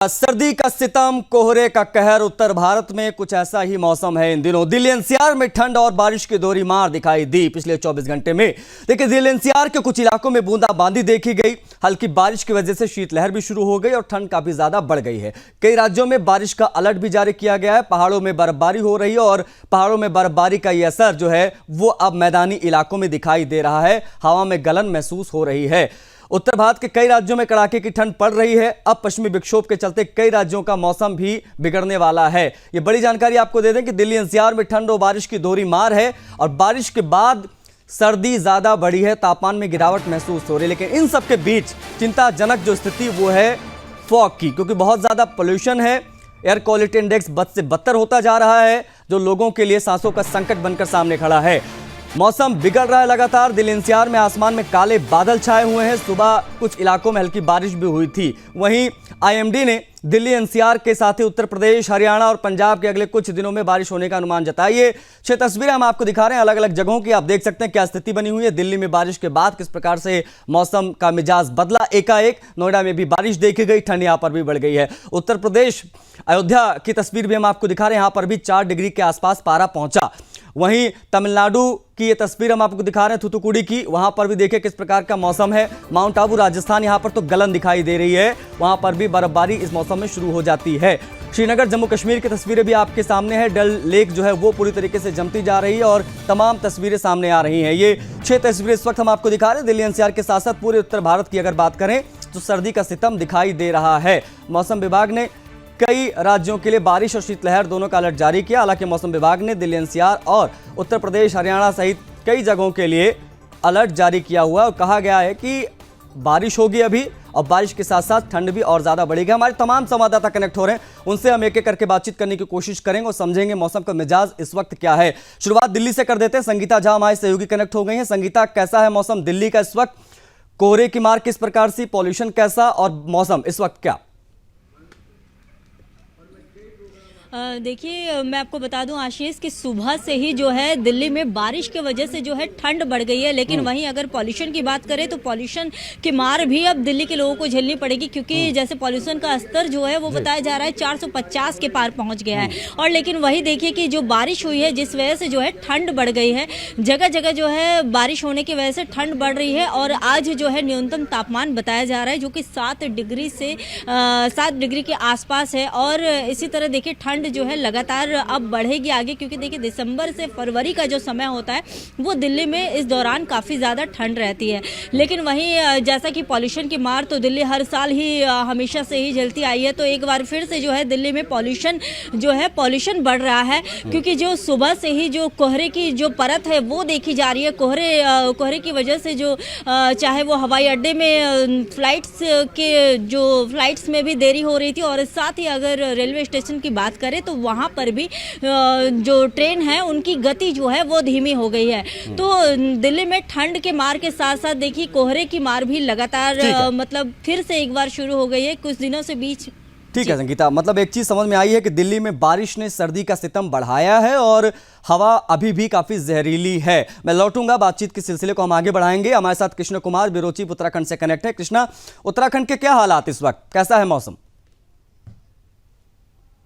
सर्दी का सितम, कोहरे का कहर। उत्तर भारत में कुछ ऐसा ही मौसम है इन दिनों। दिल्ली एनसीआर में ठंड और बारिश की दोहरी मार दिखाई दी पिछले 24 घंटे में। देखिए, दिल्ली एनसीआर के कुछ इलाकों में बूंदाबांदी देखी गई। हल्की बारिश की वजह से शीतलहर भी शुरू हो गई और ठंड काफी ज्यादा बढ़ गई है। कई राज्यों में बारिश का अलर्ट भी जारी किया गया है। पहाड़ों में बर्फबारी हो रही है और पहाड़ों में बर्फबारी का यह असर जो है वो अब मैदानी इलाकों में दिखाई दे रहा है। हवा में गलन महसूस हो रही है। उत्तर भारत के कई राज्यों में कड़ाके की ठंड पड़ रही है। अब पश्चिमी विक्षोभ के चलते कई राज्यों का मौसम भी बिगड़ने वाला है। ये बड़ी जानकारी आपको दे दें कि दिल्ली एनसीआर में ठंड और बारिश की दोहरी मार है और बारिश के बाद सर्दी ज्यादा बढ़ी है, तापमान में गिरावट महसूस हो रही है। लेकिन इन सब के बीच चिंताजनक जो स्थिति वो है फॉग की, क्योंकि बहुत ज्यादा पोल्यूशन है। एयर क्वालिटी इंडेक्स बद से बदतर होता जा रहा है, जो लोगों के लिए सांसों का संकट बनकर सामने खड़ा है। मौसम बिगड़ रहा है लगातार। दिल्ली एनसीआर में आसमान में काले बादल छाए हुए हैं। सुबह कुछ इलाकों में हल्की बारिश भी हुई थी। वहीं आईएमडी ने दिल्ली एनसीआर के साथ ही उत्तर प्रदेश, हरियाणा और पंजाब के अगले कुछ दिनों में बारिश होने का अनुमान जताई है। 6 तस्वीरें हम आपको दिखा रहे हैं अलग अलग जगहों की। आप देख सकते हैं क्या स्थिति बनी हुई है। दिल्ली में बारिश के बाद किस प्रकार से मौसम का मिजाज बदला एकाएक। नोएडा में भी बारिश देखी गई, ठंड यहां पर भी बढ़ गई है। उत्तर प्रदेश अयोध्या की तस्वीर भी हम आपको दिखा रहे हैं। यहां पर भी 4 डिग्री के आसपास पारा पहुंचा। वहीं तमिलनाडु की ये तस्वीर हम आपको दिखा रहे हैं थूथुकुडी की। वहां पर भी देखिए किस प्रकार का मौसम है। माउंट आबू राजस्थान, यहां पर तो गलन दिखाई दे रही है। वहां पर भी बर्फबारी इस मौसम में शुरू हो जाती है। श्रीनगर जम्मू कश्मीर की तस्वीरें भी आपके सामने है। डल लेक जो है वो पूरी तरीके से जमती जा रही है और तमाम तस्वीरें सामने आ रही हैं। ये 6 तस्वीरें इस वक्त हम आपको दिखा रहे हैं। दिल्ली एनसीआर के साथ साथ पूरे उत्तर भारत की अगर बात करें तो सर्दी का सितम दिखाई दे रहा है। मौसम विभाग ने कई राज्यों के लिए बारिश और शीतलहर दोनों का अलर्ट जारी किया। हालांकि मौसम विभाग ने दिल्ली एनसीआर और उत्तर प्रदेश, हरियाणा सहित कई जगहों के लिए अलर्ट जारी किया हुआ और कहा गया है कि बारिश होगी अभी और बारिश के साथ साथ ठंड भी और ज्यादा बढ़ेगी। हमारे तमाम संवाददाता कनेक्ट हो रहे हैं, उनसे हम एक एक करके बातचीत करने की कोशिश करेंगे और समझेंगे मौसम का मिजाज इस वक्त क्या है। शुरुआत दिल्ली से कर देते हैं। संगीता झा हमारे सहयोगी कनेक्ट हो गई हैं। संगीता, कैसा है मौसम दिल्ली का इस वक्त? कोहरे की मार किस प्रकार से, पॉल्यूशन कैसा और मौसम इस वक्त क्या? देखिए, मैं आपको बता दूं आशीष कि सुबह से ही जो है दिल्ली में बारिश की वजह से जो है ठंड बढ़ गई है। लेकिन वहीं अगर पॉल्यूशन की बात करें तो पॉल्यूशन की मार भी अब दिल्ली के लोगों को झेलनी पड़ेगी, क्योंकि जैसे पॉल्यूशन का स्तर जो है वो बताया जा रहा है 450 के पार पहुंच गया है। और लेकिन वही देखिए कि जो बारिश हुई है जिस वजह से जो है ठंड बढ़ गई है। जगह जगह जो है बारिश होने की वजह से ठंड बढ़ रही है और आज जो है न्यूनतम तापमान बताया जा रहा है जो कि 7 डिग्री के आसपास है। और इसी तरह देखिए ठंड जो है लगातार अब बढ़ेगी आगे, क्योंकि देखिए दिसंबर से फरवरी का जो समय होता है वो दिल्ली में इस दौरान काफ़ी ज़्यादा ठंड रहती है। लेकिन वहीं जैसा कि पॉल्यूशन की मार तो दिल्ली हर साल ही हमेशा से ही झेलती आई है, तो एक बार फिर से जो है दिल्ली में पॉल्यूशन बढ़ रहा है, क्योंकि जो सुबह से ही जो कोहरे की जो परत है वो देखी जा रही है। कोहरे की वजह से जो चाहे वो हवाई अड्डे में फ्लाइट्स में भी देरी हो रही थी और साथ ही अगर रेलवे स्टेशन की बात करें तो वहां पर भी जो ट्रेन है उनकी गति जो है वो धीमी हो गई है। तो दिल्ली में ठंड के मार के साथ साथ देखिए कोहरे की मार भी लगातार मतलब फिर से एक बार शुरू हो गई है कुछ दिनों से बीच। ठीक है संगीता, मतलब एक चीज समझ में आई है कि दिल्ली में बारिश ने सर्दी का सितम बढ़ाया है और हवा अभी भी काफी जहरीली है। मैं लौटूंगा, बातचीत के सिलसिले को हम आगे बढ़ाएंगे। हमारे साथ कृष्ण कुमार ब्यूरो चीफ उत्तराखंड से कनेक्ट है। कृष्णा, उत्तराखंड के क्या हालात इस वक्त, कैसा है मौसम?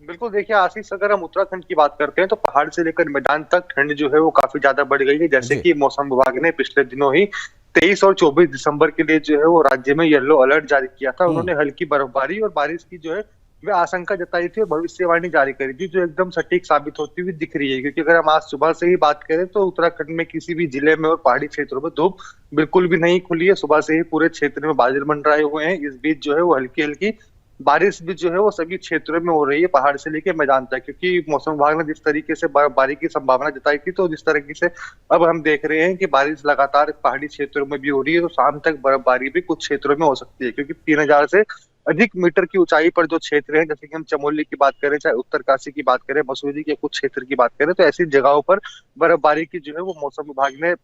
बिल्कुल, देखिए आशीष, अगर हम उत्तराखंड की बात करते हैं तो पहाड़ से लेकर मैदान तक ठंड जो है वो काफी ज्यादा बढ़ गई है। जैसे कि मौसम विभाग ने पिछले दिनों ही 23 और 24 दिसंबर के लिए जो है वो राज्य में येलो अलर्ट जारी किया था। उन्होंने हल्की बर्फबारी और बारिश की जो है वह आशंका जताई थी और भविष्यवाणी जारी करी थी, जो एकदम सटीक साबित होती हुई दिख रही है। क्योंकि अगर हम आज सुबह से ही बात करें तो उत्तराखंड में किसी भी जिले में और पहाड़ी क्षेत्रों में धूप बिल्कुल भी नहीं खुली है। सुबह से ही पूरे क्षेत्र में बादल मंडराए हुए हैं। इस बीच जो है वो हल्की हल्की बारिश भी जो है वो सभी क्षेत्रों में हो रही है, पहाड़ से लेकर मैदान तक। क्योंकि मौसम विभाग ने जिस तरीके से बर्फबारी की संभावना जताई थी, तो जिस तरीके से अब हम देख रहे हैं कि बारिश लगातार पहाड़ी क्षेत्रों में भी हो रही है, तो शाम तक बर्फबारी भी कुछ क्षेत्रों में हो सकती है। क्योंकि 3000 से अधिक मीटर की ऊंचाई पर जो क्षेत्र है, जैसे कि हम चमोली की बात करें, चाहे उत्तरकाशी की बात करें, मसूरी के कुछ क्षेत्र की बात करें, तो ऐसी जगहों पर बर्फबारी की जो है वो मौसम विभाग ने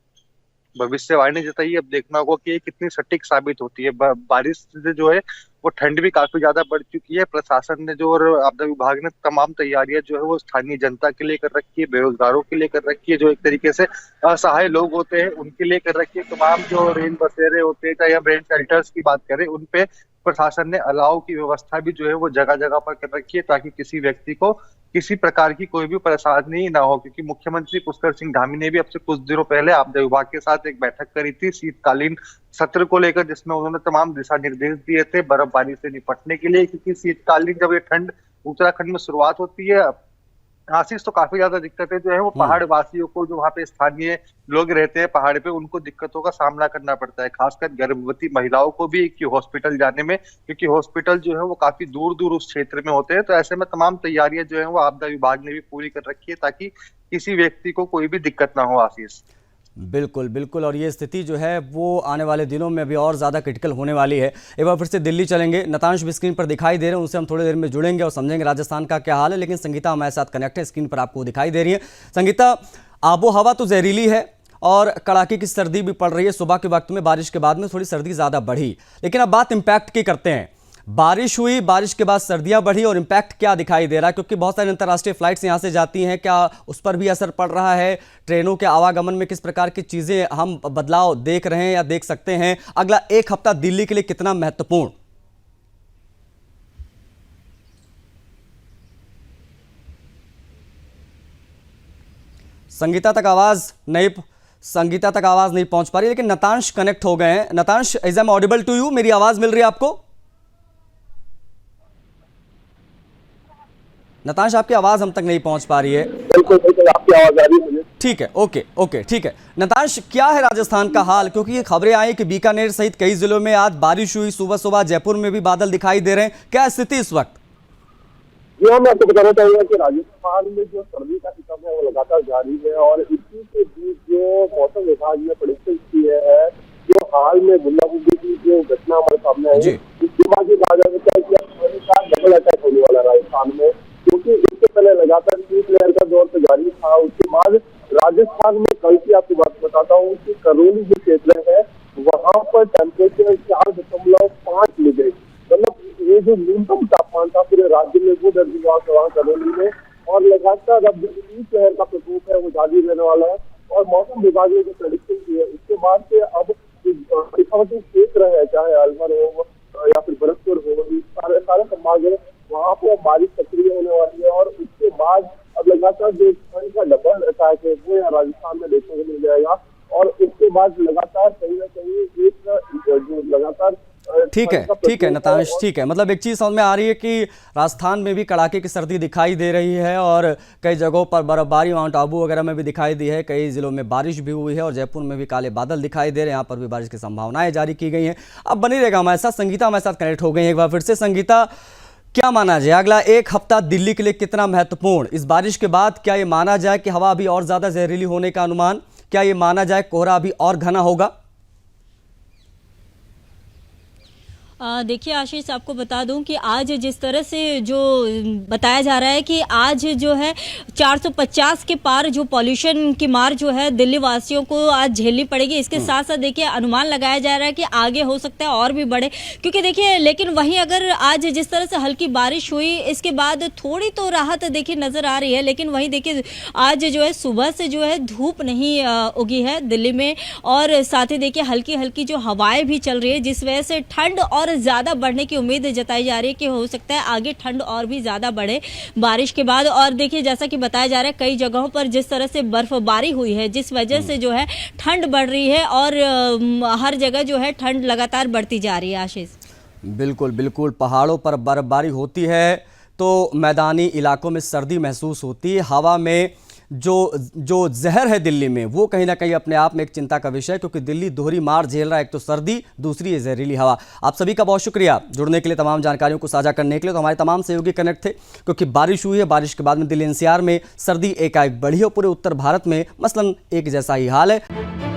भविष्यवाणी जताई है। अब देखना होगा कि ये कितनी सटीक साबित होती है। बारिश से जो है वो ठंड भी काफी ज्यादा बढ़ चुकी है। प्रशासन ने जो और आपदा विभाग ने तमाम तैयारियां जो है वो स्थानीय जनता के लिए कर रखी है, बेरोजगारों के लिए कर रखी है, जो एक तरीके से असहाय लोग होते हैं उनके लिए कर रखी है। तमाम जो रेल बसेरे होते हैं, चाहे हम रेल शेल्टर्स की बात करें, उनपे प्रशासन ने अलाव की व्यवस्था भी जो है वो जगह जगह पर कर रखी है, ताकि किसी व्यक्ति को किसी प्रकार की कोई भी परेशानी ना हो। क्योंकि मुख्यमंत्री पुष्कर सिंह धामी ने भी अब से कुछ दिनों पहले आपदा विभाग के साथ एक बैठक करी थी शीतकालीन सत्र को लेकर, जिसमें उन्होंने तमाम दिशा निर्देश दिए थे बर्फबारी से निपटने के लिए। क्योंकि शीतकालीन जब ये ठंड उत्तराखंड में शुरुआत होती है आशीष, तो काफी ज्यादा दिक्कतें जो है वो पहाड़ वासियों को, जो वहाँ पे स्थानीय लोग रहते हैं पहाड़ पे, उनको दिक्कतों का सामना करना पड़ता है, खासकर गर्भवती महिलाओं को भी कि हॉस्पिटल जाने में, क्योंकि हॉस्पिटल जो है वो काफी दूर दूर उस क्षेत्र में होते हैं। तो ऐसे में तमाम तैयारियां जो है वो आपदा विभाग ने भी पूरी कर रखी है, ताकि किसी व्यक्ति को कोई भी दिक्कत ना हो। आशीष बिल्कुल बिल्कुल, और ये स्थिति जो है वो आने वाले दिनों में अभी और ज़्यादा क्रिटिकल होने वाली है। एक बार फिर से दिल्ली चलेंगे, नतांश भी स्क्रीन पर दिखाई दे रहे हैं, उनसे हम थोड़ी देर में जुड़ेंगे और समझेंगे राजस्थान का क्या हाल है। लेकिन संगीता हमारे साथ कनेक्ट है, स्क्रीन पर आपको दिखाई दे रही है। संगीता, आबो हवा तो जहरीली है और कड़ाके की सर्दी भी पड़ रही है। सुबह के वक्त में बारिश के बाद में थोड़ी सर्दी ज़्यादा बढ़ी, लेकिन अब बात इम्पैक्ट की करते हैं। बारिश हुई, बारिश के बाद सर्दियां बढ़ी, और इम्पैक्ट क्या दिखाई दे रहा है? क्योंकि बहुत सारी अंतर्राष्ट्रीय फ्लाइट्स यहां से जाती हैं, क्या उस पर भी असर पड़ रहा है? ट्रेनों के आवागमन में किस प्रकार की चीज़ें हम बदलाव देख रहे हैं या देख सकते हैं? अगला एक हफ्ता दिल्ली के लिए कितना महत्वपूर्ण? संगीता तक आवाज नहीं पहुंच पा रही, लेकिन नतांश कनेक्ट हो गए हैं। Natansh, is am audible to you? मेरी आवाज मिल रही है आपको? नतांश, आपकी आवाज हम तक नहीं पहुंच पा रही है। बिल्कुल आपकी आवाज आ रही है मुझे। ठीक है, ओके ठीक है। नतांश, क्या है राजस्थान का हाल? क्योंकि ये खबरें आई कि बीकानेर सहित कई जिलों में आज बारिश हुई, सुबह सुबह जयपुर में भी बादल दिखाई दे रहे हैं, क्या स्थिति इस वक्त? जी हाँ, मैं आपको बताना चाहूंगा कि राजस्थान में जो सर्दी का सिस्टम है वो लगातार जारी है, और इसी के बीच जो मौसम विभाग ने प्रेडिक्शन की है, जो हाल में बूंदाबांदी की जो घटना हमारे सामने आई, इसके बाद ये कहा जा सकता है कि डबल अटैक होने वाला राजस्थान में। क्योंकि इससे पहले लगातार शीतलहर का दौर तो जारी था, उसके बाद राजस्थान में कल की आपको बात बताता हूँ कि करौली जो क्षेत्र है वहां पर टेम्परेचर 4.5 मिल गई। मतलब ये जो न्यूनतम तापमान था पूरे राज्य में वो दर्ज हुआ वहाँ करौली में, और लगातार अब जो शीतलहर का प्रकोप है वो जारी रहने वाला है। और मौसम विभाग ने जो प्रेडिक्शन की है उसके बाद से अब शेखावटी क्षेत्र है, चाहे अलवर हो या फिर भरतपुर हो, सारे संभाग है, वहाँ पे बारिश सक्रिय होने वाली है। और उसके बाद अब लगातार जो ठंड का डबल अटैक है वो यहाँ राजस्थान में देखने को मिल जाएगा, और उसके बाद लगातार कहीं ना कहीं एक जो लगातार ठीक है नतांश, ठीक है। मतलब एक चीज़ समझ में आ रही है कि राजस्थान में भी कड़ाके की सर्दी दिखाई दे रही है, और कई जगहों पर बर्फबारी माउंट आबू वगैरह में भी दिखाई दी है, कई जिलों में बारिश भी हुई है, और जयपुर में भी काले बादल दिखाई दे रहे हैं, यहाँ पर भी बारिश की संभावनाएं जारी की गई हैं। अब बनी रहेगा हमारे साथ। संगीता हमारे साथ कनेक्ट हो गई है एक बार फिर से। संगीता, क्या माना जाए अगला एक हफ्ता दिल्ली के लिए कितना महत्वपूर्ण? इस बारिश के बाद क्या ये माना जाए कि हवा अभी और ज्यादा जहरीली होने का अनुमान? क्या ये माना जाए कोहरा अभी और घना होगा? देखिए आशीष, आपको बता दूं कि आज जिस तरह से जो बताया जा रहा है कि आज जो है 450 के पार जो पॉल्यूशन की मार जो है दिल्ली वासियों को आज झेलनी पड़ेगी। इसके साथ साथ देखिए अनुमान लगाया जा रहा है कि आगे हो सकता है और भी बढ़े, क्योंकि देखिए लेकिन वहीं अगर आज जिस तरह से हल्की बारिश हुई इसके बाद थोड़ी तो राहत देखिए नजर आ रही है, लेकिन वहीं देखिए आज जो है सुबह से जो है धूप नहीं उगी है दिल्ली में, और साथ ही देखिए हल्की हल्की जो हवाएं भी चल रही है, जिस वजह से ठंड और ज्यादा बढ़ने की उम्मीद जताई जा रही है कि हो सकता है आगे ठंड और भी ज्यादा बढ़े बारिश के बाद। और देखिए जैसा कि बताया जा रहा है कई जगहों पर जिस तरह से बर्फबारी हुई है जिस वजह से जो है ठंड बढ़ रही है, और हर जगह जो है ठंड लगातार बढ़ती जा रही है। आशीष, बिल्कुल बिल्कुल, पहाड़ों पर बर्फबारी होती है तो मैदानी इलाकों में सर्दी महसूस होती है। हवा में जो जहर है दिल्ली में वो कहीं ना कहीं अपने आप में एक चिंता का विषय है, क्योंकि दिल्ली दोहरी मार झेल रहा है, एक तो सर्दी, दूसरी है जहरीली हवा। आप सभी का बहुत शुक्रिया जुड़ने के लिए, तमाम जानकारियों को साझा करने के लिए। तो हमारे तमाम सहयोगी कनेक्ट थे, क्योंकि बारिश हुई है, बारिश के बाद में दिल्ली एनसीआर में सर्दी एकाएक बढ़ी है, पूरे उत्तर भारत में मसलन एक जैसा ही हाल है।